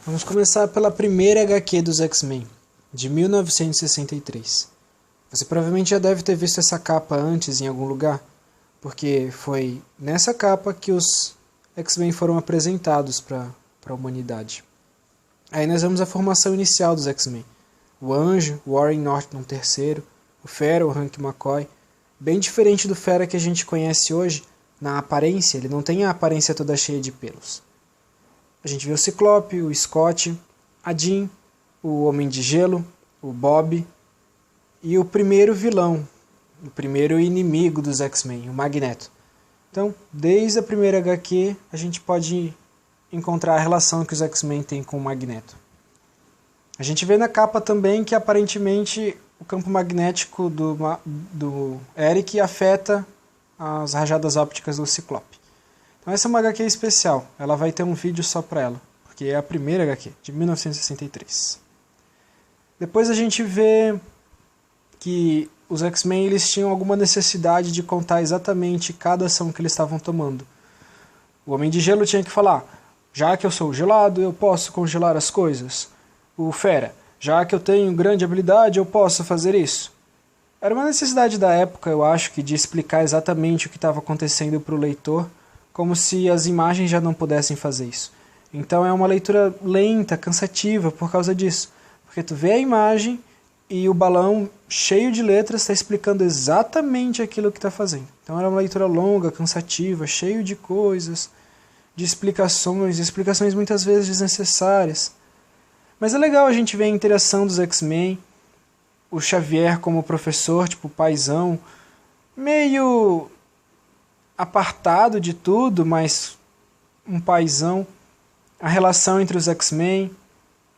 Vamos começar pela primeira HQ dos X-Men, de 1963. Você provavelmente já deve ter visto essa capa antes em algum lugar, porque foi nessa capa que os X-Men foram apresentados para a humanidade. Aí nós vemos a formação inicial dos X-Men. O Anjo, o Warren Norton III, o Fera, o Hank McCoy. Bem diferente do Fera que a gente conhece hoje, na aparência, ele não tem a aparência toda cheia de pelos. A gente vê o Ciclope, o Scott, a Jean, o Homem de Gelo, o Bob e o primeiro vilão, o primeiro inimigo dos X-Men, o Magneto. Então, desde a primeira HQ, a gente pode encontrar a relação que os X-Men têm com o Magneto. A gente vê na capa também que aparentemente o campo magnético do Eric afeta as rajadas ópticas do Ciclope. Então essa é uma HQ especial, ela vai ter um vídeo só para ela, porque é a primeira HQ, de 1963. Depois a gente vê que os X-Men eles tinham alguma necessidade de contar exatamente cada ação que eles estavam tomando. O Homem de Gelo tinha que falar, já que eu sou gelado, eu posso congelar as coisas. O Fera, já que eu tenho grande habilidade, eu posso fazer isso. Era uma necessidade da época, eu acho, de explicar exatamente o que estava acontecendo para o leitor, como se as imagens já não pudessem fazer isso. Então é uma leitura lenta, cansativa por causa disso. Porque tu vê a imagem e o balão cheio de letras está explicando exatamente aquilo que está fazendo. Então era uma leitura longa, cansativa, cheio de coisas, de explicações muitas vezes desnecessárias. Mas é legal a gente ver a interação dos X-Men, o Xavier como professor, tipo paizão, meio apartado de tudo, mas um paizão. A relação entre os X-Men,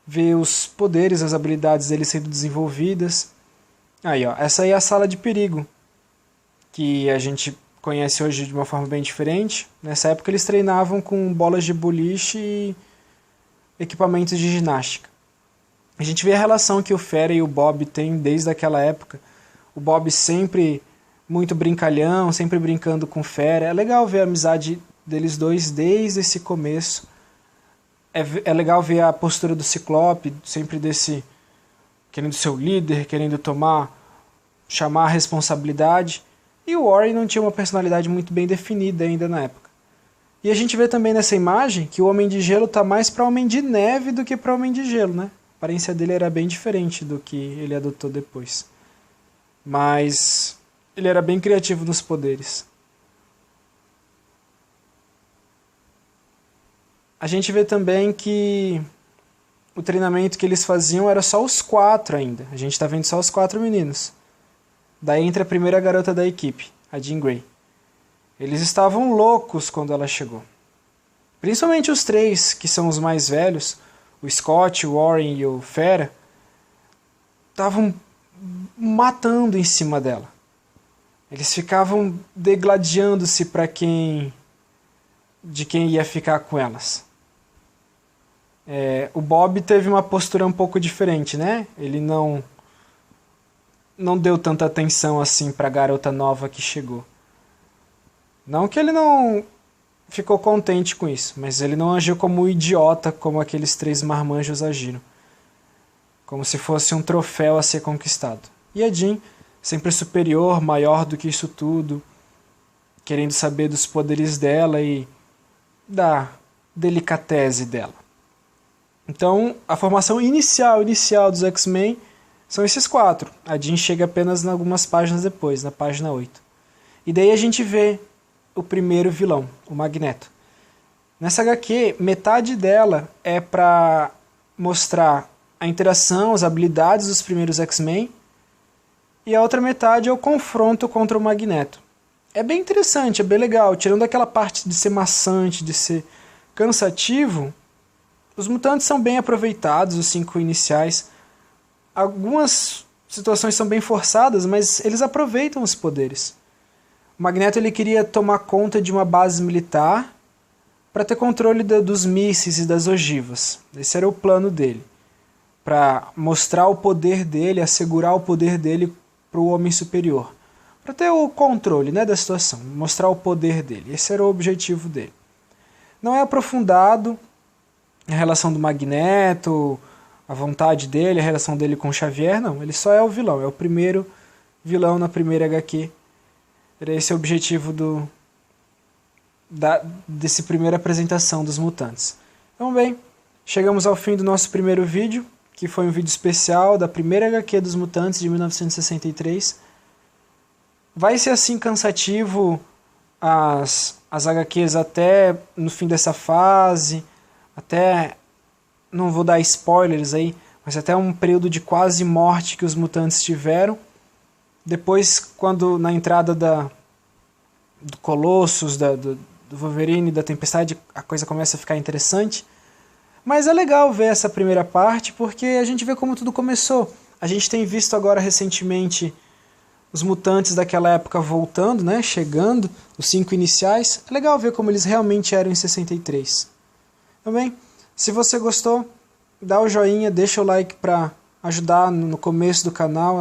ver os poderes, as habilidades deles sendo desenvolvidas. Aí, ó, essa aí é a Sala de Perigo, que a gente conhece hoje de uma forma bem diferente. Nessa época eles treinavam com bolas de boliche e equipamentos de ginástica. A gente vê a relação que o Fera e o Bob têm desde aquela época. O Bob sempre muito brincalhão, sempre brincando com o Fera. É legal ver a amizade deles dois desde esse começo. É legal ver a postura do Ciclope, sempre querendo ser o líder, querendo chamar a responsabilidade. E o Warren não tinha uma personalidade muito bem definida ainda na época. E a gente vê também nessa imagem que o Homem de Gelo está mais para Homem de Neve do que para Homem de Gelo, né? A aparência dele era bem diferente do que ele adotou depois. Mas ele era bem criativo nos poderes. A gente vê também que o treinamento que eles faziam era só os 4 ainda. A gente está vendo só os 4 meninos. Daí entra a primeira garota da equipe, a Jean Grey. Eles estavam loucos quando ela chegou. Principalmente os 3, que são os mais velhos, o Scott, o Warren e o Fera, estavam matando em cima dela. Eles ficavam degladiando-se de quem ia ficar com elas. O Bob teve uma postura um pouco diferente, né? Ele não deu tanta atenção assim para a garota nova que chegou. Não que ele não ficou contente com isso, mas ele não agiu como um idiota como aqueles 3 marmanjos agiram. Como se fosse um troféu a ser conquistado. E a Jean, sempre superior, maior do que isso tudo, querendo saber dos poderes dela e da delicatese dela. Então, a formação inicial dos X-Men são esses 4. A Jean chega apenas em algumas páginas depois, na página 8. E daí a gente vê o primeiro vilão, o Magneto. Nessa HQ, metade dela é para mostrar a interação, as habilidades dos primeiros X-Men, e a outra metade é o confronto contra o Magneto. É bem interessante, é bem legal. Tirando aquela parte de ser maçante, de ser cansativo, os mutantes são bem aproveitados, os 5 iniciais. Algumas situações são bem forçadas, mas eles aproveitam os poderes. O Magneto ele queria tomar conta de uma base militar para ter controle dos mísseis e das ogivas. Esse era o plano dele. Para mostrar o poder dele, assegurar o poder dele para o homem superior. Para ter o controle, né, da situação, mostrar o poder dele. Esse era o objetivo dele. Não é aprofundado, a relação do Magneto, a vontade dele, a relação dele com o Xavier, não. Ele só é o vilão, é o primeiro vilão na primeira HQ. Era esse o objetivo desse primeira apresentação dos mutantes. Então bem, chegamos ao fim do nosso primeiro vídeo, que foi um vídeo especial da primeira HQ dos Mutantes de 1963. Vai ser assim cansativo as HQs até no fim dessa fase, até, não vou dar spoilers aí, mas até um período de quase morte que os mutantes tiveram. Depois, quando na entrada do Colossus, do Wolverine, da Tempestade, a coisa começa a ficar interessante. Mas é legal ver essa primeira parte, porque a gente vê como tudo começou. A gente tem visto agora recentemente os mutantes daquela época voltando, né, chegando, os 5 iniciais. É legal ver como eles realmente eram em 63. Também, se você gostou, dá o joinha, deixa o like para ajudar no começo do canal.